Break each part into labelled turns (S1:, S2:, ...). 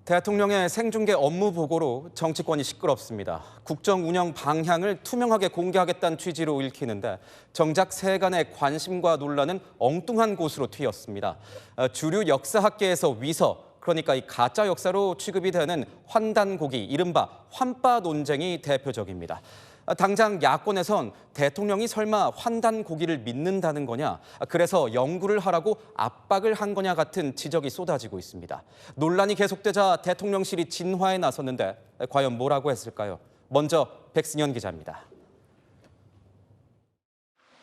S1: 대통령의 생중계 업무 보고로 정치권이 시끄럽습니다. 국정 운영 방향을 투명하게 공개하겠다는 취지로 읽히는데 정작 세간의 관심과 논란은 엉뚱한 곳으로 튀었습니다. 주류 역사학계에서 위서, 그러니까 이 가짜 역사로 취급이 되는 환단고기, 이른바 환빠 논쟁이 대표적입니다. 당장 야권에선 대통령이 설마 환단고기를 믿는다는 거냐, 그래서 연구를 하라고 압박을 한 거냐 같은 지적이 쏟아지고 있습니다. 논란이 계속되자 대통령실이 진화에 나섰는데 과연 뭐라고 했을까요? 먼저 백승현 기자입니다.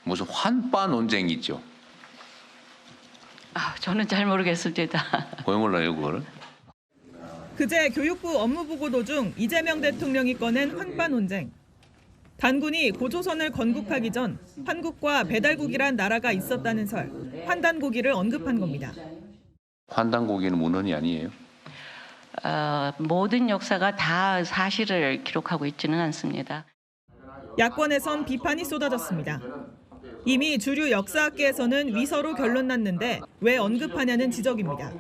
S2: 무슨 환빠 논쟁이 있죠?
S3: 저는 잘 모르겠습니다.
S2: 왜 몰라요, 그거를?
S4: 그제 교육부 업무보고 도중 이재명 대통령이 꺼낸 환빠 논쟁. 단군이 고조선을 건국하기 전 한국과 배달국이란 나라가 있었다는 설, 환단고기를 언급한 겁니다.
S2: 환단고기는 문헌이 아니에요?
S3: 모든 역사가 다 사실을 기록하고 있지는 않습니다.
S4: 야권에선 비판이 쏟아졌습니다. 이미 주류 역사학계에서는 위서로 결론 났는데 왜 언급하냐는 지적입니다.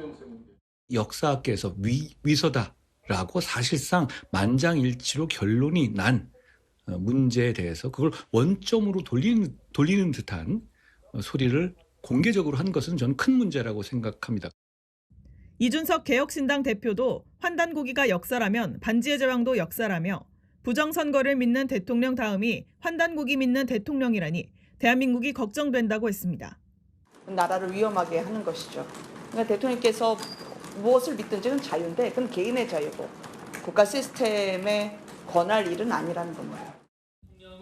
S5: 역사학계에서 위서다라고 사실상 만장일치로 결론이 난 문제에 대해서 그걸 원점으로 돌리는 듯한 소리를 공개적으로 한 것은 저는 큰 문제라고 생각합니다.
S4: 이준석 개혁신당 대표도 환단고기가 역사라면 반지의 제왕도 역사라며 부정선거를 믿는 대통령 다음이 환단고기 믿는 대통령이라니 대한민국이 걱정된다고 했습니다.
S6: 나라를 위험하게 하는 것이죠. 그러니까 대통령께서 무엇을 믿든지 그건 자유인데 그건 개인의 자유고 국가 시스템에 권할 일은 아니라는 겁니다.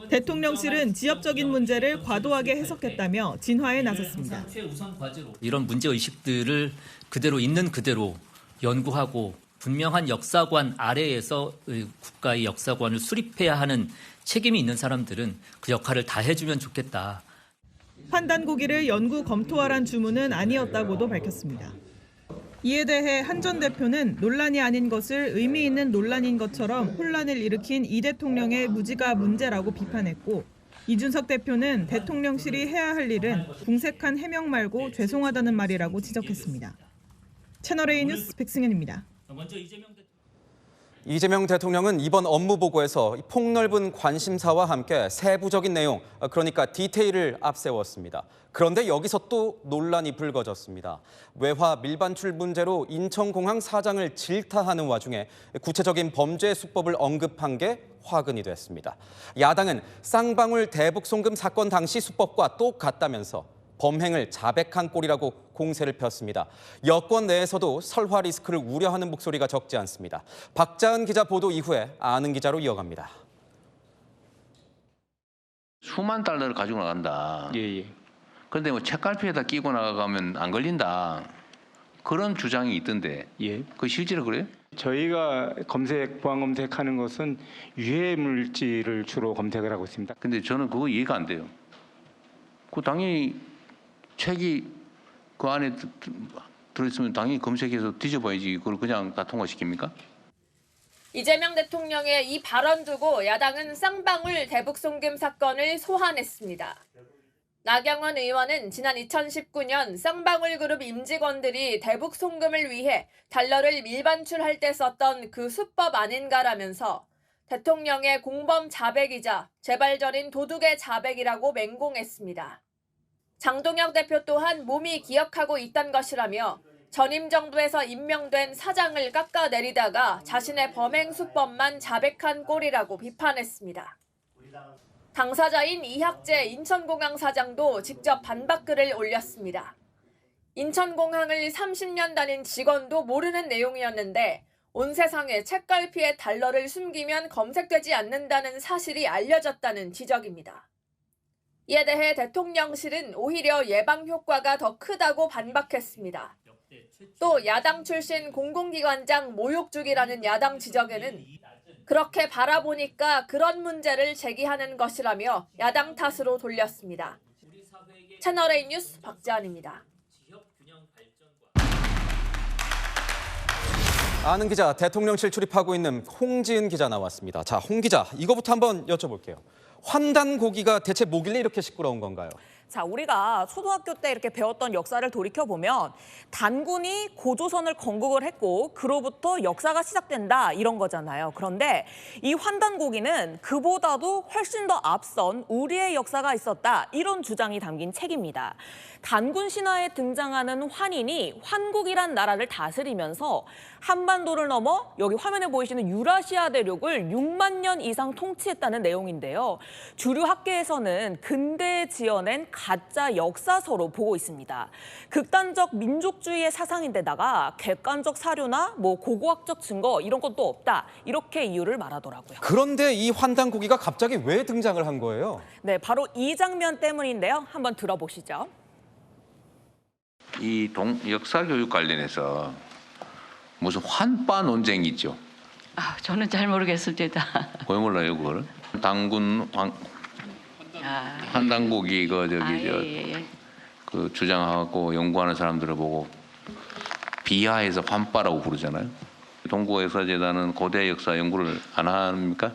S4: 대통령실은 지역적인 문제를 과도하게 해석했다며 진화에 나섰습니다.
S7: 이런 문제의식들을 그대로 있는 그대로 연구하고 분명한 역사관 아래에서 국가의 역사관을 수립해야 하는 책임이 있는 사람들은 그 역할을 다 해주면 좋겠다.
S4: 환단고기를 연구 검토하란 주문은 아니었다고도 밝혔습니다. 이에 대해 한 전 대표는 논란이 아닌 것을 의미 있는 논란인 것처럼 혼란을 일으킨 이 대통령의 무지가 문제라고 비판했고, 이준석 대표는 대통령실이 해야 할 일은 궁색한 해명 말고 죄송하다는 말이라고 지적했습니다. 채널A 뉴스 백승현입니다.
S1: 이재명 대통령은 이번 업무 보고에서 폭넓은 관심사와 함께 세부적인 내용, 그러니까 디테일을 앞세웠습니다. 그런데 여기서 또 논란이 불거졌습니다. 외화 밀반출 문제로 인천공항 사장을 질타하는 와중에 구체적인 범죄 수법을 언급한 게 화근이 됐습니다. 야당은 쌍방울 대북 송금 사건 당시 수법과 똑같다면서 범행을 자백한 꼴이라고 공세를 폈습니다. 여권 내에서도 설화 리스크를 우려하는 목소리가 적지 않습니다. 박자은 기자 보도 이후에 아는 기자로 이어갑니다.
S2: 수만 달러를 가지고 나간다. 그런데 뭐 책갈피에다 끼고 나가면 안 걸린다. 그런 주장이 있던데. 그 실제로 그래요?
S8: 저희가 보안 검색하는 것은 유해 물질을 주로 검색을 하고 있습니다.
S2: 근데 저는 그거 이해가 안 돼요. 그 당연히 책이 그 안에 들어있으면 당연히 검색해서 뒤져봐야지. 그걸 그냥 다 통과시킵니까?
S9: 이재명 대통령의 이 발언 두고 야당은 쌍방울 대북 송금 사건을 소환했습니다. 나경원 의원은 지난 2019년 쌍방울 그룹 임직원들이 대북 송금을 위해 달러를 밀반출할 때 썼던 그 수법 아닌가라면서 대통령의 공범 자백이자 재발절인 도둑의 자백이라고 맹공했습니다. 장동혁 대표 또한 몸이 기억하고 있던 것이라며 전임 정부에서 임명된 사장을 깎아내리다가 자신의 범행 수법만 자백한 꼴이라고 비판했습니다. 당사자인 이학재 인천공항 사장도 직접 반박글을 올렸습니다. 인천공항을 30년 다닌 직원도 모르는 내용이었는데 온 세상에 책갈피에 달러를 숨기면 검색되지 않는다는 사실이 알려졌다는 지적입니다. 이에 대해 대통령실은 오히려 예방 효과가 더 크다고 반박했습니다. 또 야당 출신 공공기관장 모욕 중이라는 야당 지적에는 그렇게 바라보니까 그런 문제를 제기하는 것이라며 야당 탓으로 돌렸습니다. 채널A 뉴스 박지안입니다.
S1: 아는 기자, 대통령실 출입하고 있는 홍지은 기자 나왔습니다. 자, 홍 기자, 이거부터 한번 여쭤볼게요. 환단고기가 대체 뭐길래 이렇게 시끄러운 건가요?
S10: 자, 우리가 초등학교 때 이렇게 배웠던 역사를 돌이켜보면 단군이 고조선을 건국을 했고 그로부터 역사가 시작된다 이런 거잖아요. 그런데 이 환단고기는 그보다도 훨씬 더 앞선 우리의 역사가 있었다 이런 주장이 담긴 책입니다. 단군 신화에 등장하는 환인이 환국이란 나라를 다스리면서 한반도를 넘어 여기 화면에 보이시는 유라시아 대륙을 6만 년 이상 통치했다는 내용인데요. 주류 학계에서는 근대에 지어낸 가짜 역사서로 보고 있습니다. 극단적 민족주의의 사상인데다가 객관적 사료나 고고학적 증거 이런 것도 없다. 이렇게 이유를 말하더라고요.
S1: 그런데 이 환단고기가 갑자기 왜 등장을 한 거예요?
S10: 네, 바로 이 장면 때문인데요. 한번 들어보시죠.
S2: 이 역사 교육 관련해서 무슨 환빠 논쟁이 있죠.
S3: 저는 잘 모르겠습니다.
S2: 왜 몰라요 그걸? 단군 환단고기
S3: 예.
S2: 그 주장하고 연구하는 사람들을 보고 비하해서 환빠라고 부르잖아요. 동국역사재단은 고대 역사 연구를 안 합니까?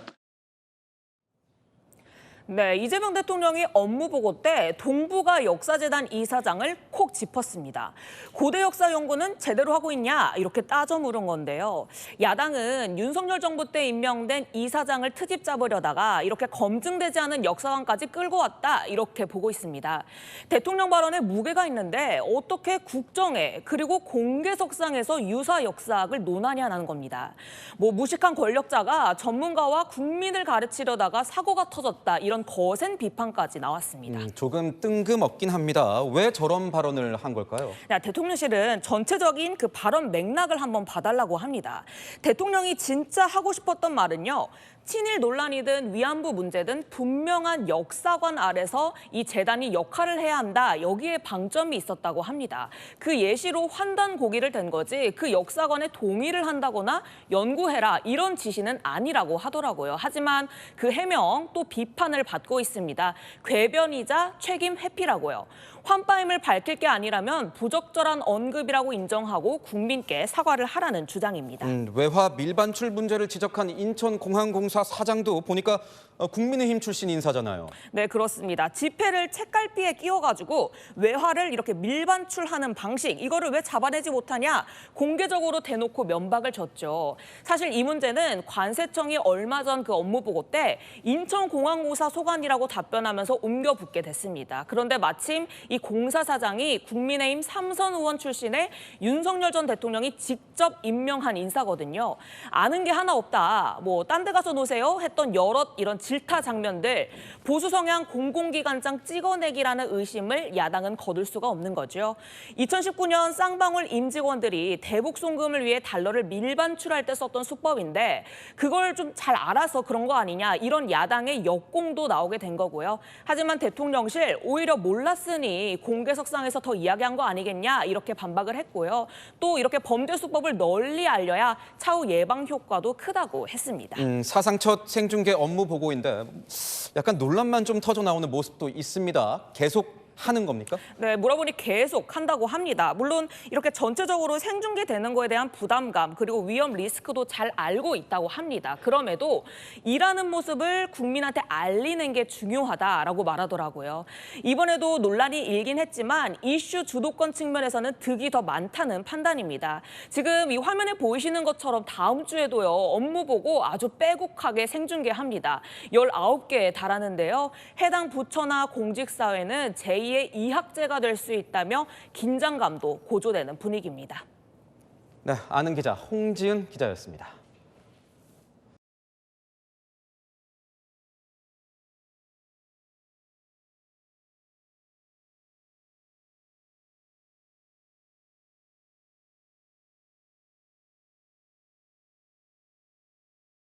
S10: 네, 이재명 대통령이 업무보고 때 동북아 역사재단 이사장을 콕 짚었습니다. 고대 역사 연구는 제대로 하고 있냐 이렇게 따져 물은 건데요. 야당은 윤석열 정부 때 임명된 이사장을 트집 잡으려다가 이렇게 검증되지 않은 역사관까지 끌고 왔다 이렇게 보고 있습니다. 대통령 발언에 무게가 있는데 어떻게 국정에 그리고 공개석상에서 유사 역사학을 논하냐는 겁니다. 무식한 권력자가 전문가와 국민을 가르치려다가 사고가 터졌다 이런 거센 비판까지 나왔습니다.
S1: 조금 뜬금없긴 합니다. 왜 저런 발언을 한 걸까요?
S10: 네, 대통령실은 전체적인 그 발언 맥락을 한번 봐달라고 합니다. 대통령이 진짜 하고 싶었던 말은요. 친일 논란이든 위안부 문제든 분명한 역사관 아래서 이 재단이 역할을 해야 한다. 여기에 방점이 있었다고 합니다. 그 예시로 환단고기를 댄 거지 그 역사관에 동의를 한다거나 연구해라 이런 지시는 아니라고 하더라고요. 하지만 그 해명 또 비판을 받고 있습니다. 궤변이자 책임 회피라고요. 환빠임을 밝힐 게 아니라면 부적절한 언급이라고 인정하고 국민께 사과를 하라는 주장입니다.
S1: 외화 밀반출 문제를 지적한 인천공항공사 사장도 보니까 국민의힘 출신 인사잖아요.
S10: 네, 그렇습니다. 지폐를 책갈피에 끼워가지고 외화를 이렇게 밀반출하는 방식, 이거를 왜 잡아내지 못하냐? 공개적으로 대놓고 면박을 줬죠. 사실 이 문제는 관세청이 얼마 전 그 업무 보고 때 인천공항공사 소관이라고 답변하면서 옮겨붙게 됐습니다. 그런데 마침 이 공사 사장이 국민의힘 삼선 의원 출신의 윤석열 전 대통령이 직접 임명한 인사거든요. 아는 게 하나 없다. 딴 데 가서 노세요 했던 여럿 이런 질타 장면들, 보수 성향 공공기관장 찍어내기라는 의심을 야당은 거둘 수가 없는 거죠. 2019년 쌍방울 임직원들이 대북 송금을 위해 달러를 밀반출할 때 썼던 수법인데 그걸 좀 잘 알아서 그런 거 아니냐 이런 야당의 역공도 나오게 된 거고요. 하지만 대통령실 오히려 몰랐으니 공개석상에서 더 이야기한 거 아니겠냐 이렇게 반박을 했고요. 또 이렇게 범죄 수법을 널리 알려야 차후 예방 효과도 크다고 했습니다.
S1: 사상 첫 생중계 업무 보고인데 약간 논란만 좀 터져 나오는 모습도 있습니다. 계속 하는 겁니까?
S10: 네, 물어보니 계속 한다고 합니다. 물론 이렇게 전체적으로 생중계되는 거에 대한 부담감 그리고 위험 리스크도 잘 알고 있다고 합니다. 그럼에도 일하는 모습을 국민한테 알리는 게 중요하다라고 말하더라고요. 이번에도 논란이 일긴 했지만 이슈 주도권 측면에서는 득이 더 많다는 판단입니다. 지금 이 화면에 보이시는 것처럼 다음 주에도요. 업무 보고 아주 빼곡하게 생중계합니다. 19개에 달하는데요. 해당 부처나 공직사회는 제2의 이학제가 될 수 있다며 긴장감도 고조되는 분위기입니다.
S1: 네, 아는 기자 홍지은 기자였습니다.